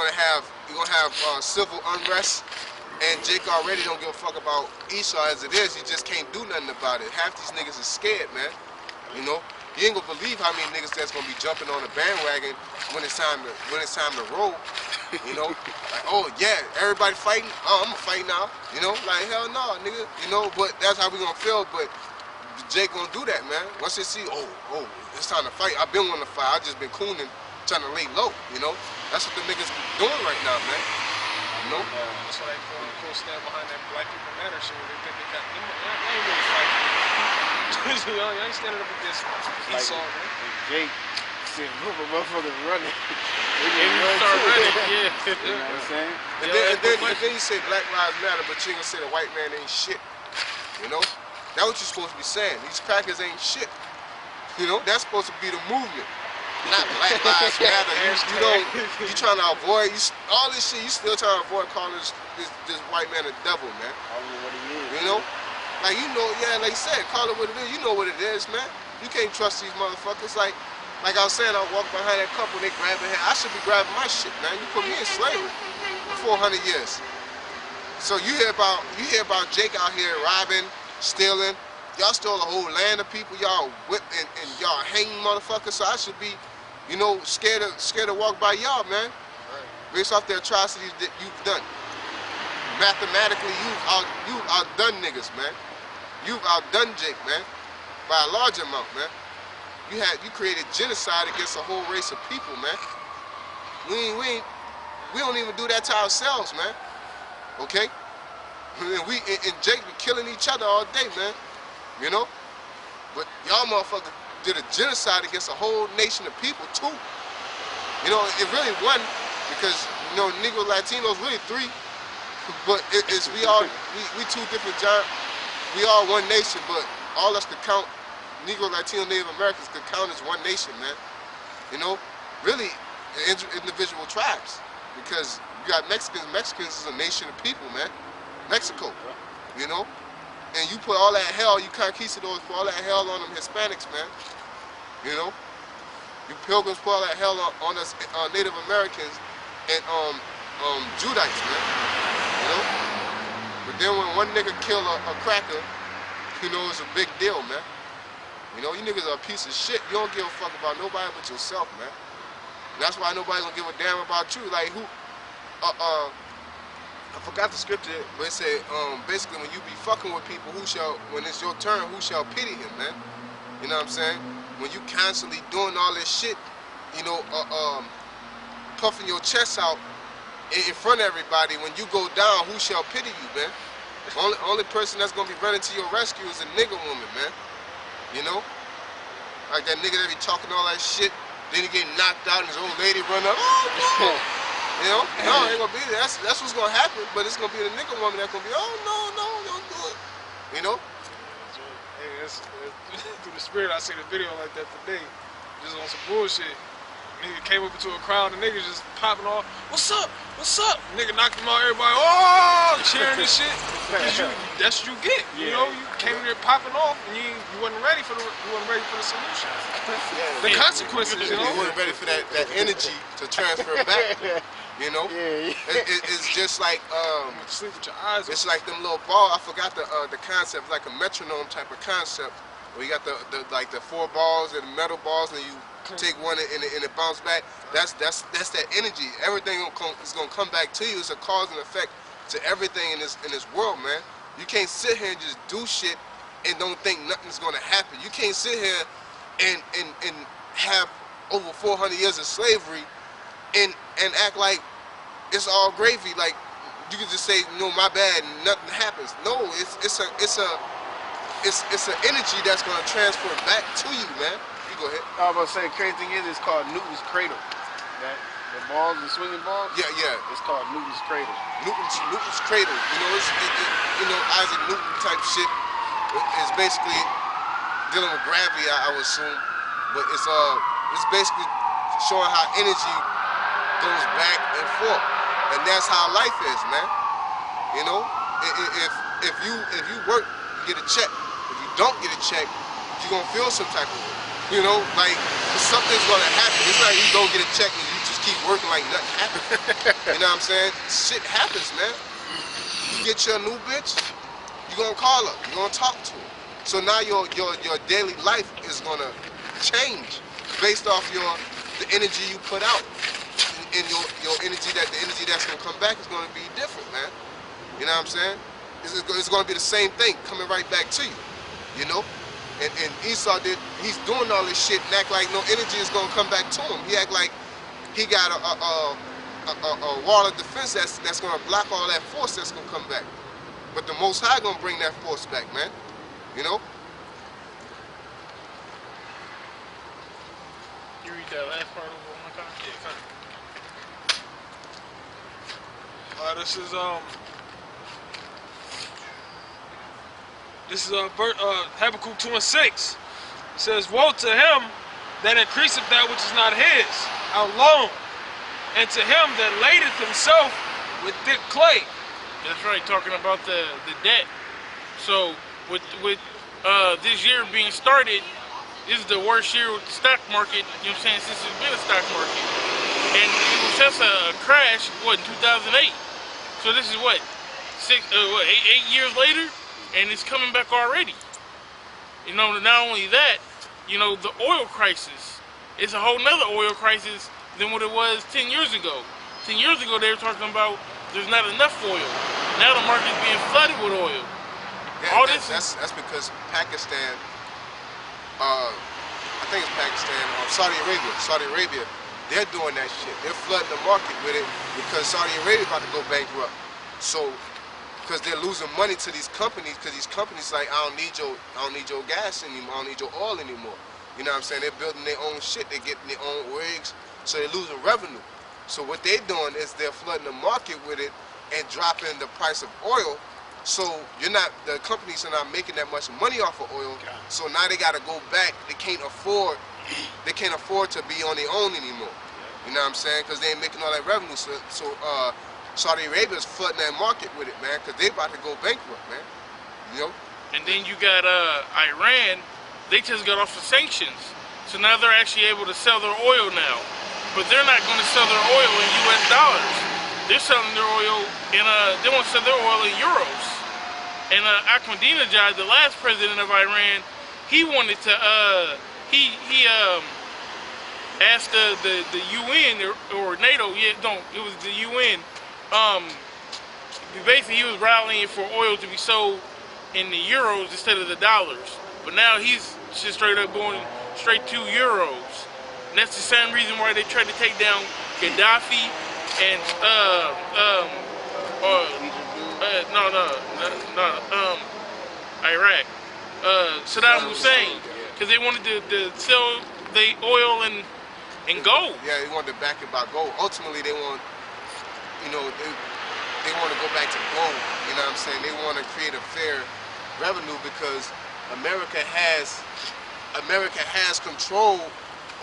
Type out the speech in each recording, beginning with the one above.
you're gonna have civil unrest. And Jake already don't give a fuck about Esau as it is. He just can't do nothing about it. Half these niggas is scared, man. You know, you ain't gonna believe how many niggas that's gonna be jumping on the bandwagon when it's time to roll. You know, like, oh yeah, everybody fighting. Oh, I'm gonna fight now. You know, like hell no, nigga. You know, but that's how we gonna feel. But Jake gonna do that, man. Once they see, oh, it's time to fight. I've been wanting to fight. I just been cooning, trying to lay low. You know, that's what the niggas doing right now, man. You know? That's why they quote stand behind that Black People Matter shit. They think they got them. They ain't really fighting. You know, you ain't standing up against Esau, man. Jake, see a group of motherfuckers running. And you start running, yeah. You know what I'm saying? And then you say Black Lives Matter, but you ain't gonna say the white man ain't shit. You know? That's what you're supposed to be saying. These crackers ain't shit. You know? That's supposed to be the movement. Not Black Lives Matter. You trying to avoid all this shit. You still trying to avoid calling this white man a devil, man. I don't know what he is. You know, like yeah, like you said, call it what it is. You know what it is, man. You can't trust these motherfuckers. Like I was saying, I walk behind that couple, they grabbing hand. I should be grabbing my shit, man. You put me in slavery for 400 years. So you hear about Jake out here robbing, stealing. Y'all stole a whole land of people. Y'all whip and y'all hanging motherfuckers. So I should be, you know, scared to walk by y'all, man. Based off the atrocities that you've done. Mathematically, you've outdone niggas, man. You've outdone Jake, man, by a large amount, man. You created genocide against a whole race of people, man. We don't even do that to ourselves, man. Okay? And Jake be killing each other all day, man. You know? But y'all motherfuckers did a genocide against a whole nation of people too. You know, it really won because, you know, Negro Latinos really three, but we two different giants. We all one nation, but all us could count, Negro, Latino, Native Americans could count as one nation, man. You know, really individual tribes, because you got Mexicans. Mexicans is a nation of people, man. Mexico, you know. And you put all that hell, you conquistadors put all that hell on them Hispanics, man. You know? You pilgrims put all that hell on us Native Americans and Judites, man. You know? But then when one nigga kill a cracker, you know, it's a big deal, man. You know, you niggas are a piece of shit. You don't give a fuck about nobody but yourself, man. And that's why nobody gonna give a damn about you. Like who I forgot the scripture, but it said, basically, when you be fucking with people, when it's your turn, who shall pity him, man? You know what I'm saying? When you constantly doing all this shit, you know, puffing your chest out in front of everybody, when you go down, who shall pity you, man? Only person that's gonna be running to your rescue is a nigga woman, man. You know? Like that nigga that be talking all that shit, then he get knocked out and his old lady run up, oh no! You know? No, it ain't gonna be that. That's what's gonna happen, but it's gonna be the nigga woman that's gonna be, oh no, don't do it. You know? Hey, through the spirit, I seen a video like that today, just on some bullshit. Nigga came up into a crowd, and niggas just popping off, what's up? What's up? Nigga knocked him out, everybody, oh, cheering and shit. Because that's what you get. You know, you came in there popping off, and you wasn't ready for the solution. The consequences, you know. You wasn't ready for that energy to transfer back. You know, it's just like sleep with your eyes. It's like them little balls. I forgot the concept, like a metronome type of concept, where you got the 4 balls and the metal balls, and you take one and it bounce back. That's that energy. Everything is gonna come back to you. It's a cause and effect to everything in this world, man. You can't sit here and just do shit and don't think nothing's gonna happen. You can't sit here and have over 400 years of slavery and act like it's all gravy. Like you can just say, no, my bad, and nothing happens. No, it's an energy that's gonna transfer back to you, man. You go ahead. I was about to say, the crazy thing is, it's called Newton's cradle. The balls, the swinging balls. Yeah. It's called Newton's cradle. Newton's cradle. You know, it's Isaac Newton type shit. It's basically dealing with gravity, I would assume, but it's basically showing how energy goes back and forth, and that's how life is, man. You know, if you work, you get a check. If you don't get a check, you're gonna feel some type of way. You know, like something's gonna happen. It's not like you don't get a check and you just keep working like nothing happened. You know what I'm saying? Shit happens, man. You get your new bitch, you gonna call her, you gonna talk to her. So now your daily life is gonna change based off the energy you put out, and your energy the energy that's gonna come back is gonna be different, man. You know what I'm saying? It's gonna be the same thing coming right back to you. You know? And Esau he's doing all this shit and act like no energy is gonna come back to him. He act like he got a wall of defense that's gonna block all that force that's gonna come back. But the Most High gonna bring that force back, man. You know? You read that last part over one more time? Yeah, kind of. This is Habakkuk 2:6. It says, "Woe to him that increaseth that which is not his, out loan, and to him that ladeth himself with thick clay." That's right, talking about the debt. So with this year being started, this is the worst year with the stock market, you know what I'm saying, since there's been a stock market. And it was just a crash, in 2008. So this is what, 8 years later? And it's coming back already. You know, not only that, you know, the oil crisis. It's a whole nother oil crisis than what it was 10 years ago. 10 years ago, they were talking about there's not enough oil. Now the market's being flooded with oil. Yeah, that's because Pakistan, I think it's Pakistan, Saudi Arabia, they're doing that shit. They're flooding the market with it because Saudi Arabia about to go bankrupt. So, because they're losing money to these companies, because these companies like, I don't need your gas anymore, I don't need your oil anymore. You know what I'm saying? They're building their own shit, they're getting their own rigs, so they're losing revenue. So what they're doing is they're flooding the market with it and dropping the price of oil. So the companies are not making that much money off of oil. So now they got to go back. They can't afford to be on their own anymore. You know what I'm saying? Because they ain't making all that revenue. So Saudi Arabia is flooding that market with it, man, because they about to go bankrupt, man. You know? And then you got Iran. They just got off of sanctions. So now they're actually able to sell their oil now. But they're not going to sell their oil in US dollars. They're selling their oil in, they want to sell their oil in euros. And Ahmadinejad, the last president of Iran, he wanted to, he asked the UN or NATO, it was the UN, basically he was rallying for oil to be sold in the euros instead of the dollars. But now he's just straight up going straight to euros. And that's the same reason why they tried to take down Gaddafi and Iraq, Saddam Hussein, because they wanted to sell the oil in gold. Yeah, they wanted to back it by gold. Ultimately, they want, you know, they want to go back to gold. You know what I'm saying? They want to create a fair revenue because America has control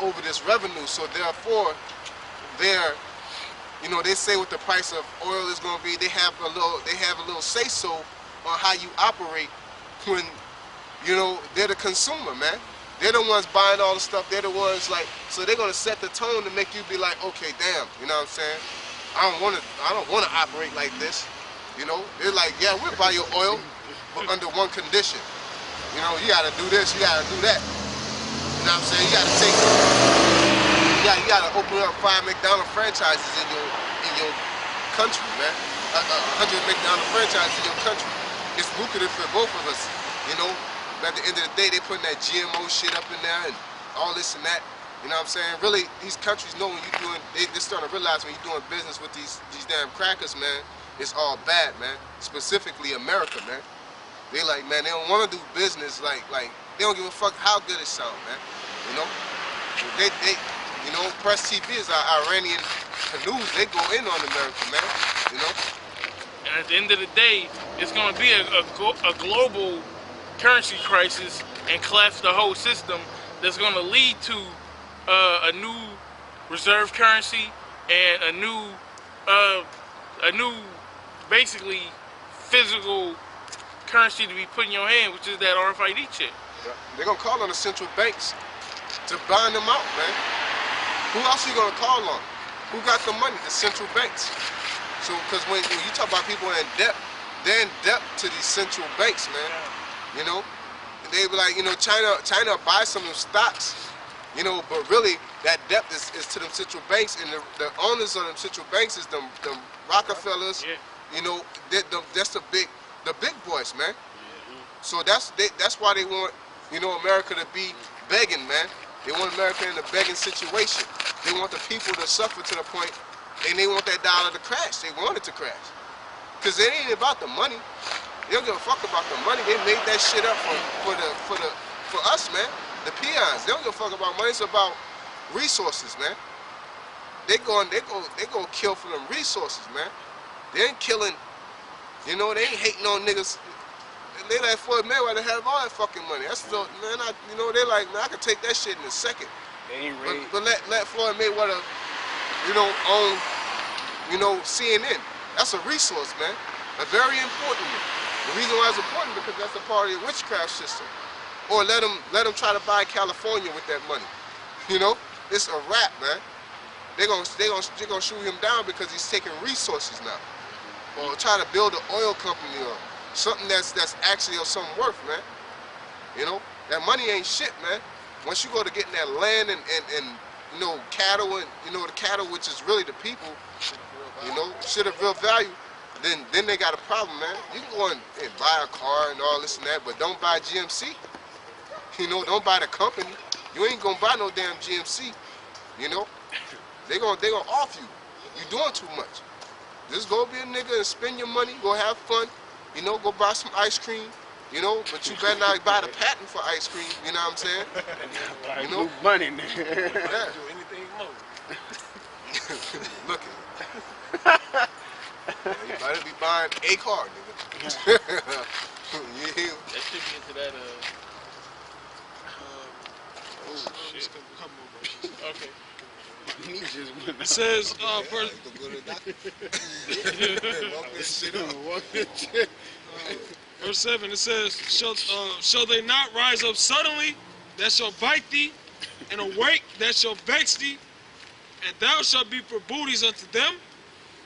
over this revenue. So therefore, you know, they say what the price of oil is going to be. They have a little say so on how you operate when, you know, they're the consumer, man. They're the ones buying all the stuff. They're the ones so they're gonna set the tone to make you be like, okay, damn, you know what I'm saying? I don't want to operate like this. You know, they're like, yeah, we'll buy your oil, but under one condition. You know, you gotta do this, you gotta do that. You know what I'm saying? You gotta open up 5 McDonald's franchises in your country, man. 100 McDonald's franchises in your country. It's lucrative for both of us, you know. But at the end of the day, they putting that GMO shit up in there and all this and that. You know what I'm saying? Really, these countries know when you're doing, they're starting to realize when you're doing business with these damn crackers, man, it's all bad, man. Specifically America, man. They like, man, they don't want to do business like they don't give a fuck how good it sounds, man. You know? They you know, Press TV is our Iranian news. They go in on America, man. You know? And at the end of the day, it's going to be a global currency crisis and collapse the whole system that's going to lead to a new reserve currency and a new basically physical currency to be put in your hand, which is that RFID chip. Yeah. They're going to call on the central banks to bind them out, man. Who else are you going to call on? Who got the money? The central banks. So, because when you talk about people in debt, they're in debt to these central banks, man. You know, and they be like, you know, China buy some of them stocks, you know, but really that debt is to them central banks, and the owners of them central banks is them Rockefellers. Yeah. You know, that's the big boys, man. So that's why they want, you know, America to be begging, man. They want America in a begging situation. They want the people to suffer to the point, and they want that dollar to crash. They want it to crash. Because it ain't about the money. They don't give a fuck about the money. They made that shit up for us, man. The peons. They don't give a fuck about money. It's about resources, man. They go kill for them resources, man. They ain't killing, you know, they ain't hating on niggas. They let Floyd Mayweather have all that fucking money. That's the, man, you know, they like, man, I could take that shit in a second. They ain't ready. But let Floyd Mayweather, you know, own, you know, CNN. That's a resource, man. A very important one. The reason why it's important because that's a part of the witchcraft system. Or let them try to buy California with that money. You know, it's a wrap, man. They're gonna shoot him down because he's taking resources now. Or try to build an oil company or something that's actually of some worth, man. You know, that money ain't shit, man. Once you go to getting that land and you know, cattle, and you know, the cattle, which is really the people, you know, shit of real value, then they got a problem, man. You can go and buy a car and all this and that, but don't buy GMC. You know, don't buy the company. You ain't gonna buy no damn GMC. You know, they gonna off you. You doing too much. Just go be a nigga and spend your money. Go have fun. You know, go buy some ice cream. You know, but you better not buy the patent for ice cream. You know what I'm saying? You know, money, nigga. Yeah. Do anything more. Look at you better be buying a car, nigga. Yeah. That should be into that. Oh shit. Come on, bro. Okay. He just went It says, Go to the doctor. Walk this shit up. verse 7, it says, shall they not rise up suddenly, that shall bite thee, and awake, that shall vex thee, and thou shalt be for booties unto them?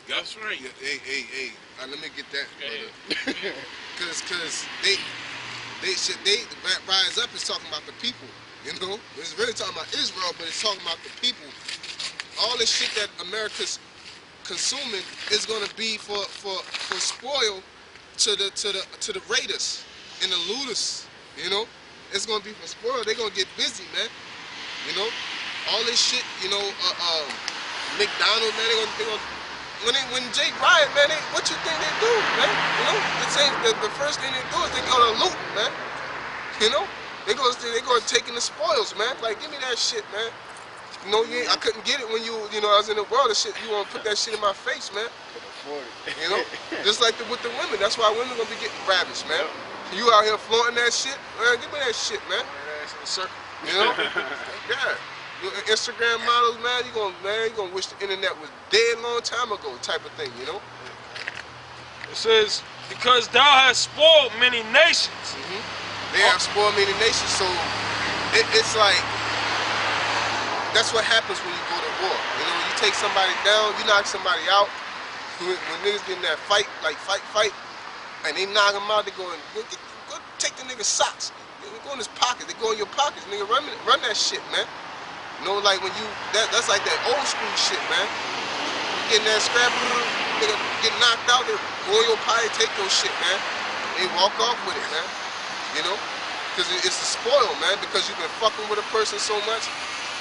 That's right. Yeah, hey. Let me get that, brother. Cause they rise up is talking about the people. You know, it's really talking about Israel, but it's talking about the people. All this shit that America's consuming is gonna be for spoil to the raiders and the looters. You know, it's gonna be for spoil. They're gonna get busy, man. You know, all this shit. You know, McDonald's, man. They gonna when Jake riot, man. What you think they do, man? You know, the first thing they do is they go to loot, man. You know. They go taking the spoils, man. Like, give me that shit, man. You know, I couldn't get it when you know, I was in the world of shit. You want to put that shit in my face, man. You know, just like with the women. That's why women gonna be getting ravished, man. You out here flaunting that shit, man. Give me that shit, man. Ass in a circle. You know, yeah. You Instagram models, man. You gonna wish the internet was dead a long time ago, type of thing. You know. It says, because thou hast spoiled many nations. They have spoiled many nations, so it's like, that's what happens when you go to war. You know, you take somebody down, you knock somebody out. When niggas get in that fight, and they knock them out, they go take the nigga's socks. They go in his pockets, they go in your pockets, nigga, run that shit, man. You know, like when that's like that old school shit, man. You get in that scrap, nigga get knocked out, they go in your pocket, take your shit, man. They walk off with it, man. You know, because it's a spoil, man. Because you've been fucking with a person so much,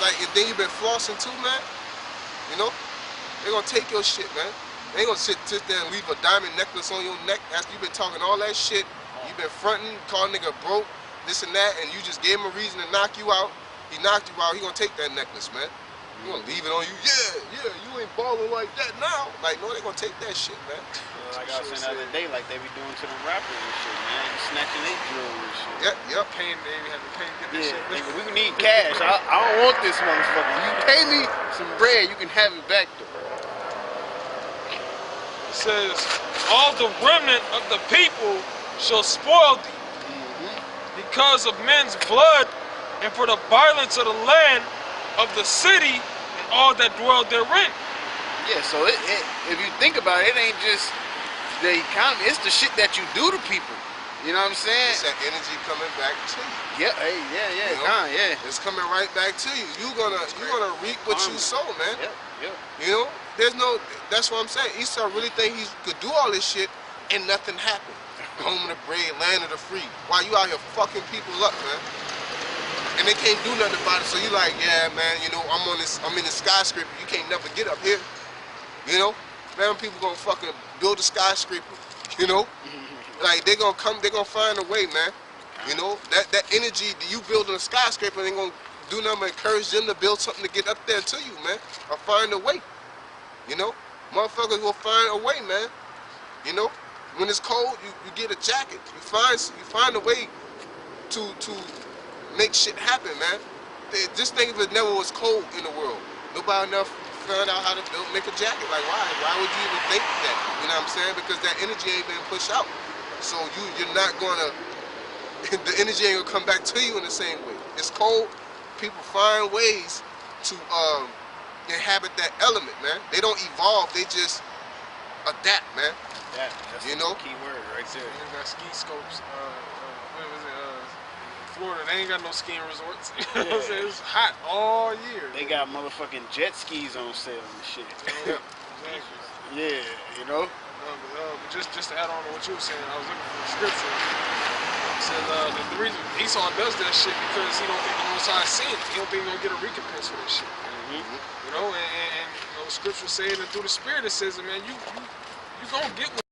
like, and then you've been flossing too, man. You know, they're gonna take your shit, man. They ain't gonna sit there and leave a diamond necklace on your neck after you've been talking all that shit. You've been fronting, calling nigga broke, this and that, and you just gave him a reason to knock you out. He knocked you out. He gonna take that necklace, man. He gonna leave it on you. Yeah, you ain't balling like that now. Like, no, they gonna take that shit, man. Like I was saying the other day, like they be doing to the rappers and shit, man. Snatching their jewelry and shit. Yep. Pain, they have to pay to get that Yeah, shit. nigga, we need cash. I don't want this motherfucker. You pay me some bread, you can have it back though. It says, all the remnant of the people shall spoil thee, because of men's blood, and for the violence of the land, of the city, and all that dwell therein. Yeah, so if you think about it, it ain't just the economy. It's the shit that you do to people. You know what I'm saying? It's that energy coming back to you. Yeah, hey, yeah, You know? yeah. It's coming right back to you. You're gonna reap what you sow, man. Yep. You know, that's what I'm saying. Esau really think he could do all this shit and nothing happened. Home of the brave, land of the free. While you out here fucking people up, man. And they can't do nothing about it. So you like, yeah, man, you know, I'm in the skyscraper. You can't never get up here. You know? Man, people gonna fucking build a skyscraper. You know? Like they gonna find a way, man. You know? That energy that you building a skyscraper, they gonna do nothing but encourage them to build something to get up there to you, man. Or find a way. You know? Motherfuckers will find a way, man. You know? When it's cold, you get a jacket. You find a way to make shit happen, man. Just think if it never was cold in the world. Nobody enough found out how to make a jacket. Like why? Why would you even think that? You know what I'm saying? Because that energy ain't been pushed out. So you're not gonna the energy ain't gonna come back to you in the same way. It's cold. People find ways to inhabit that element, man. They don't evolve. They just adapt, man. That's you know? the key word right there. They got ski scopes. What was it? Florida, they ain't got no skiing resorts. You know what I'm saying? It's hot all year. They got motherfucking jet skis on sale and shit. Yeah, exactly. Yeah, you know? But just to add on to what you were saying, I was looking for the scripture. It said the reason Esau does that shit because he don't think the Most High seen it. He don't think he's gonna get a recompense for this shit. You know, and you know, the scripture saying that through the Spirit it says, man, you gonna get what